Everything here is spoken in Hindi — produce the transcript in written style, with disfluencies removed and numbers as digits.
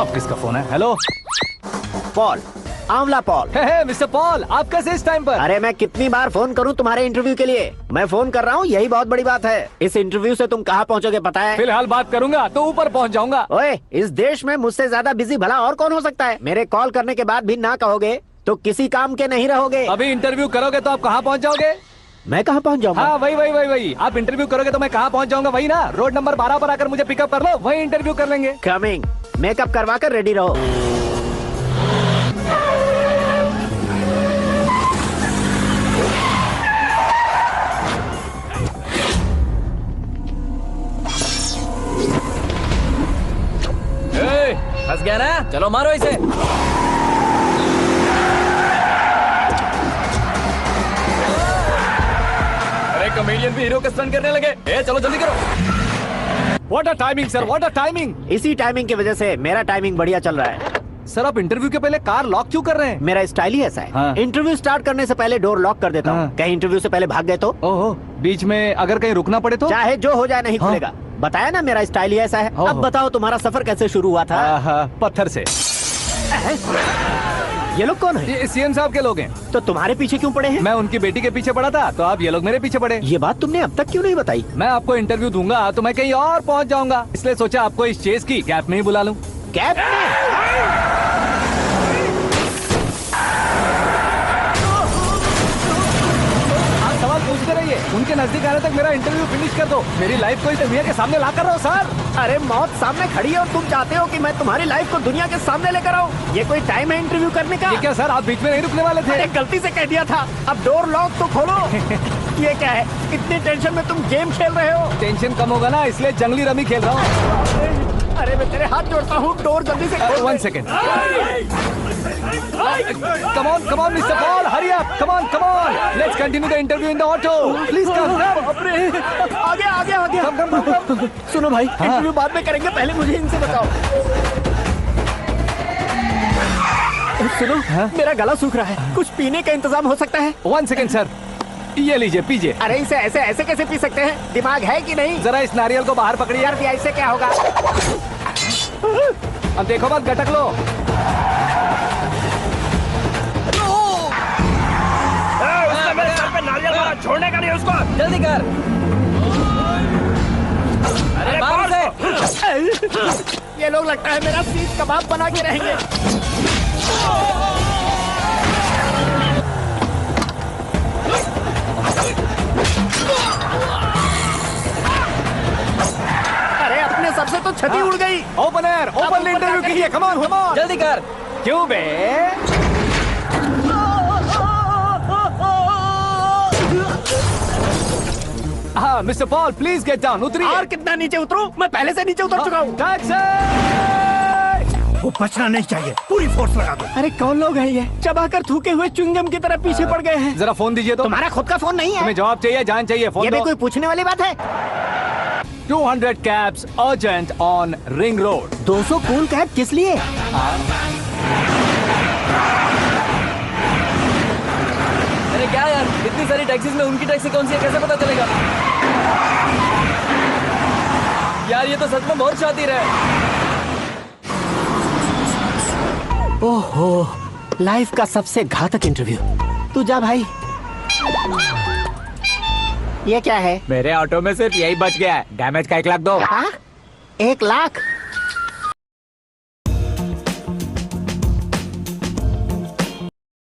अब किसका फोन है? हेलो पॉल, आंवला पॉल। मिस्टर पॉल, आप कैसे इस टाइम पर? अरे मैं कितनी बार फोन करूं तुम्हारे इंटरव्यू के लिए? मैं फोन कर रहा हूं, यही बहुत बड़ी बात है। इस इंटरव्यू से तुम कहां पहुंचोगे पता है? फिलहाल बात करूंगा तो ऊपर पहुंच जाऊंगा। ओए, इस देश में मुझसे ज्यादा बिजी भला और कौन हो सकता है? मेरे कॉल करने के बाद भी ना कहोगे तो किसी काम के नहीं रहोगे। अभी इंटरव्यू करोगे तो आप कहाँ पहुँच जाओगे? मैं कहां पहुंच जाऊंगा? हाँ वही। आप इंटरव्यू करोगे तो मैं कहाँ पहुँच जाऊंगा? वही ना, रोड नंबर 12 पर आकर मुझे पिकअप कर लो, वही इंटरव्यू कर लेंगे। कमिंग। मेकअप करवा कर रेडी रहो। फंस गया ना, चलो मारो इसे। अरे कॉमेडियन भी हीरो का स्टंट करने लगे। चलो जल्दी करो। What a timing sir, what a timing. इसी टाइमिंग की वजह से मेरा टाइमिंग बढ़िया चल रहा है। सर आप इंटरव्यू के पहले कार लॉक क्यों कर रहे हैं? मेरा स्टाइल ही ऐसा है। हाँ। इंटरव्यू स्टार्ट करने से पहले डोर लॉक कर देता हूँ। हाँ। कहीं इंटरव्यू से पहले भाग गए तो? ओहो, बीच में अगर कहीं रुकना पड़े तो? चाहे जो हो जाए नहीं हाँ। खुलेगा। बताया ना मेरा स्टाइल ही ऐसा है। ओहो। अब बताओ तुम्हारा सफर कैसे शुरू हुआ था? पत्थर से। ये लोग कौन है? ये सीएम साहब के लोग हैं। तो तुम्हारे पीछे क्यों पड़े हैं? मैं उनकी बेटी के पीछे पड़ा था तो आप ये लोग मेरे पीछे पड़े। ये बात तुमने अब तक क्यों नहीं बताई? मैं आपको इंटरव्यू दूंगा तो मैं कहीं और पहुंच जाऊंगा, इसलिए सोचा आपको इस चेस की कैप में ही बुला लूं। कैब में? आप सवाल पूछते रहिए, उनके नजदीक आने तक मेरा इंटरव्यू फिनिश कर दो। मेरी लाइफ को इस दुनिया के सामने ला कर रहा हूँ सर। अरे मौत सामने खड़ी है और तुम चाहते हो कि मैं तुम्हारी लाइफ को दुनिया के सामने लेकर आऊं? ये कोई टाइम है इंटरव्यू करने का? ये क्या सर, आप बीच में नहीं रुकने वाले थे? अरे गलती से कह दिया था। अब डोर लॉक तो खोलो। ये क्या है? इतनी टेंशन में तुम गेम खेल रहे हो? टेंशन कम होगा ना, इसलिए जंगली रमी खेल रहा हूँ। अरे मैं तेरे हाथ जोड़ता हूँ, डोर जल्दी से खोल। 1 second. Come on, Mr. Paul, hurry up. Come on. Let's continue the interview in the auto. Please come. आगे। Come. सुनो भाई, इंटरव्यू बाद में करेंगे, पहले मुझे इनसे बताओ। सुनो, मेरा गला सूख रहा है, कुछ पीने का इंतजाम हो सकता है? 1 सेकेंड सर, ये लीजिए पीजिए। अरे इसे ऐसे कैसे पी सकते हैं? दिमाग है कि नहीं? जरा इस नारियल को बाहर पकड़िए। यार ऐसे क्या होगा? अब देखो मत, गटक लो। मेरे सर पे नारियल मारा, छोड़ने का नहीं उसको। जल्दी कर। अरे बाहर से। ये लोग लगता है मेरा सीख कबाब बना के रहेंगे। अरे अपने सबसे तो छती उड़ गई। ओपन एयर, ओपन इंटरव्यू कीजिए। कम ऑन जल्दी कर। क्यों बे? हाँ mister Paul, please get down. उतरिए। और कितना नीचे उतरूं? मैं पहले से नीचे उतर चुका हूँ। टैक्सी! वो बचना नहीं चाहिए, पूरी फोर्स लगा दो। अरे कौन लोग हैं ये? चबाकर थूके हुए च्युइंगम की तरह पीछे पड़ गए हैं। जरा फोन दीजिए तो। तुम्हारा खुद का फोन नहीं है? तुम्हें जवाब चाहिए, जान चाहिए, फोन ये भी दो। कोई पूछने वाली बात है? 200 cabs urgent on Ring Road. 200 cool cab किस लिए? अरे क्या यार, इतनी सारी टैक्सीज में उनकी टैक्सी कौन सी है, कैसे पता चलेगा? यार ये तो सच में बहुत शातिर है। ओहो, लाइफ का सबसे घातक इंटरव्यू। तू जा भाई। ये क्या है? मेरे ऑटो में सिर्फ यही बच गया है, डैमेज का 1 लाख दो। 1 लाख?